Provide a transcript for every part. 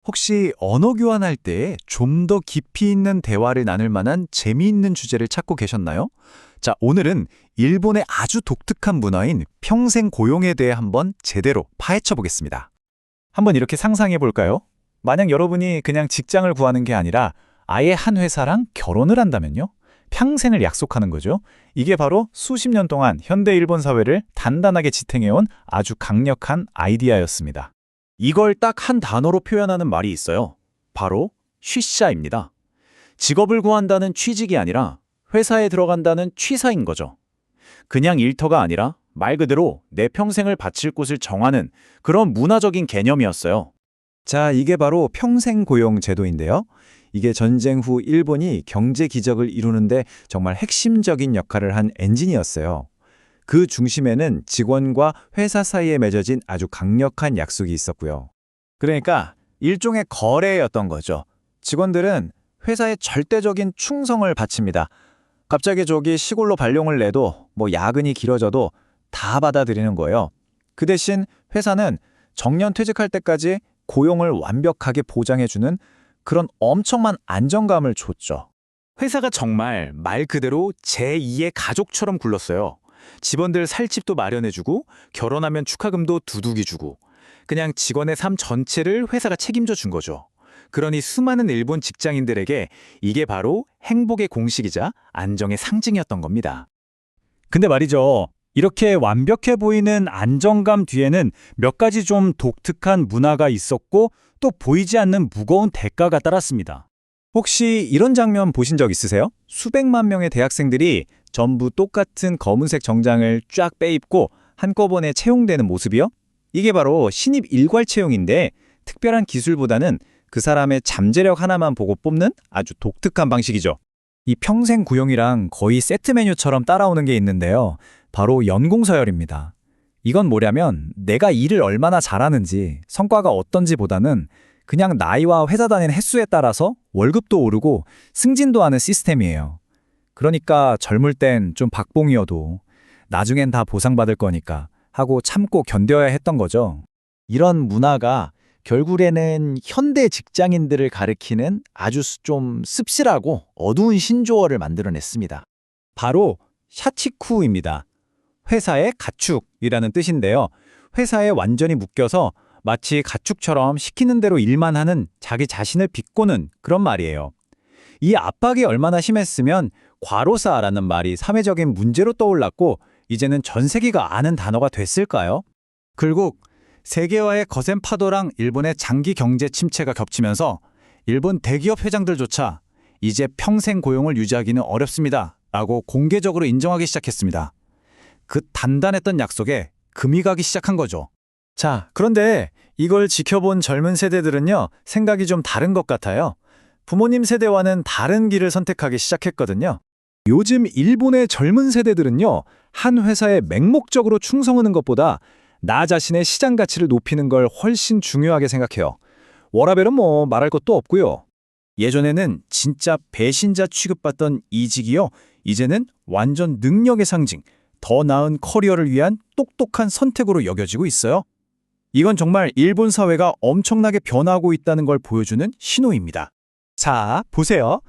혹시 언어 교환할 때 좀 더 깊이 있는 대화를 나눌 만한 재미있는 주제를 찾고 계셨나요? 자, 오늘은 일본의 아주 독특한 문화인 평생 고용에 대해 한번 제대로 파헤쳐 보겠습니다. 한번 이렇게 상상해 볼까요? 만약 여러분이 그냥 직장을 구하는 게 아니라 아예 한 회사랑 결혼을 한다면요? 평생을 약속하는 거죠. 이게 바로 수십 년 동안 현대 일본 사회를 단단하게 지탱해온 아주 강력한 아이디어였습니다. 이걸 딱 한 단어로 표현하는 말이 있어요. 바로 취샤입니다. 직업을 구한다는 취직이 아니라 회사에 들어간다는 취사인 거죠. 그냥 일터가 아니라 말 그대로 내 평생을 바칠 곳을 정하는 그런 문화적인 개념이었어요. 자, 이게 바로 평생 고용 제도인데요. 이게 전쟁 후 일본이 경제 기적을 이루는데 정말 핵심적인 역할을 한 엔진이었어요. 그 중심에는 직원과 회사 사이에 맺어진 아주 강력한 약속이 있었고요. 그러니까 일종의 거래였던 거죠. 직원들은 회사에 절대적인 충성을 바칩니다. 갑자기 저기 시골로 발령을 내도 야근이 길어져도 다 받아들이는 거예요. 그 대신 회사는 정년 퇴직할 때까지 고용을 완벽하게 보장해주는 그런 엄청난 안정감을 줬죠. 회사가 정말 말 그대로 제2의 가족처럼 굴렀어요. 직원들 살 집도 마련해주고 결혼하면 축하금도 두둑이 주고 그냥 직원의 삶 전체를 회사가 책임져 준 거죠. 그러니 수많은 일본 직장인들에게 이게 바로 행복의 공식이자 안정의 상징이었던 겁니다. 근데 말이죠. 이렇게 완벽해 보이는 안정감 뒤에는 몇 가지 좀 독특한 문화가 있었고 또 보이지 않는 무거운 대가가 따랐습니다. 혹시 이런 장면 보신 적 있으세요? 수백만 명의 대학생들이 전부 똑같은 검은색 정장을 쫙 빼입고 한꺼번에 채용되는 모습이요? 이게 바로 신입 일괄 채용인데 특별한 기술보다는 그 사람의 잠재력 하나만 보고 뽑는 아주 독특한 방식이죠. 이 평생 고용이랑 거의 세트 메뉴처럼 따라오는 게 있는데요. 바로 연공 서열입니다. 이건 뭐냐면 내가 일을 얼마나 잘하는지 성과가 어떤지보다는 그냥 나이와 회사 다니는 횟수에 따라서 월급도 오르고 승진도 하는 시스템이에요. 그러니까 젊을 땐 좀 박봉이어도 나중엔 다 보상받을 거니까 하고 참고 견뎌야 했던 거죠. 이런 문화가 결국에는 현대 직장인들을 가리키는 아주 좀 씁쓸하고 어두운 신조어를 만들어냈습니다. 바로 샤치쿠입니다. 회사의 가축이라는 뜻인데요. 회사에 완전히 묶여서 마치 가축처럼 시키는 대로 일만 하는 자기 자신을 비꼬는 그런 말이에요. 이 압박이 얼마나 심했으면 과로사라는 말이 사회적인 문제로 떠올랐고 이제는 전 세계가 아는 단어가 됐을까요? 결국 세계화의 거센 파도랑 일본의 장기 경제 침체가 겹치면서 일본 대기업 회장들조차 이제 평생 고용을 유지하기는 어렵습니다 라고 공개적으로 인정하기 시작했습니다. 그 단단했던 약속에 금이 가기 시작한 거죠. 자, 그런데 이걸 지켜본 젊은 세대들은요, 생각이 좀 다른 것 같아요. 부모님 세대와는 다른 길을 선택하기 시작했거든요. 요즘 일본의 젊은 세대들은요, 한 회사에 맹목적으로 충성하는 것보다 나 자신의 시장 가치를 높이는 걸 훨씬 중요하게 생각해요. 워라밸은 말할 것도 없고요. 예전에는 진짜 배신자 취급받던 이직이요, 이제는 완전 능력의 상징, 더 나은 커리어를 위한 똑똑한 선택으로 여겨지고 있어요. 이건 정말 일본 사회가 엄청나게 변하고 있다는 걸 보여주는 신호입니다. 자, 보세요.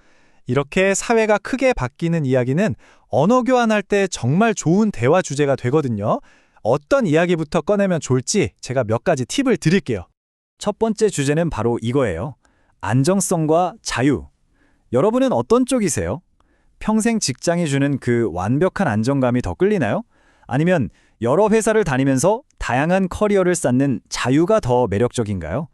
이렇게 사회가 크게 바뀌는 이야기는 언어 교환할 때 정말 좋은 대화 주제가 되거든요. 어떤 이야기부터 꺼내면 좋을지 제가 몇 가지 팁을 드릴게요. 첫 번째 주제는 바로 이거예요. 안정성과 자유. 여러분은 어떤 쪽이세요? 평생 직장이 주는 그 완벽한 안정감이 더 끌리나요? 아니면 여러 회사를 다니면서 다양한 커리어를 쌓는 자유가 더 매력적인가요?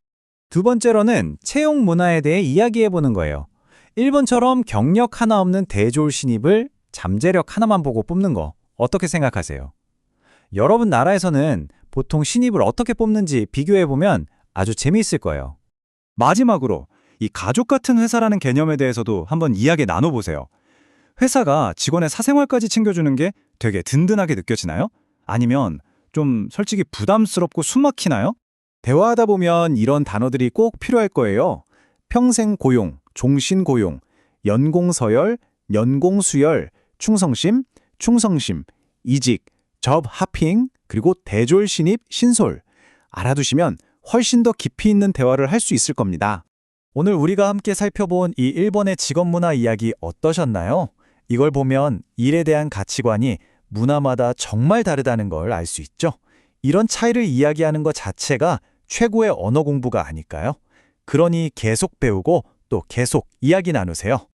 두 번째로는 채용 문화에 대해 이야기해보는 거예요. 일본처럼 경력 하나 없는 대졸 신입을 잠재력 하나만 보고 뽑는 거 어떻게 생각하세요? 여러분 나라에서는 보통 신입을 어떻게 뽑는지 비교해보면 아주 재미있을 거예요. 마지막으로 이 가족 같은 회사라는 개념에 대해서도 한번 이야기 나눠보세요. 회사가 직원의 사생활까지 챙겨주는 게 되게 든든하게 느껴지나요? 아니면 좀 솔직히 부담스럽고 숨막히나요? 대화하다 보면 이런 단어들이 꼭 필요할 거예요. 평생 고용, 종신 고용, 연공 서열, 연공 수열, 충성심, 이직, 접 하핑, 그리고 대졸 신입, 신솔. 알아두시면 훨씬 더 깊이 있는 대화를 할 수 있을 겁니다. 오늘 우리가 함께 살펴본 이 일본의 직업 문화 이야기 어떠셨나요? 이걸 보면 일에 대한 가치관이 문화마다 정말 다르다는 걸 알 수 있죠. 이런 차이를 이야기하는 것 자체가 최고의 언어 공부가 아닐까요? 그러니 계속 배우고 또 계속 이야기 나누세요.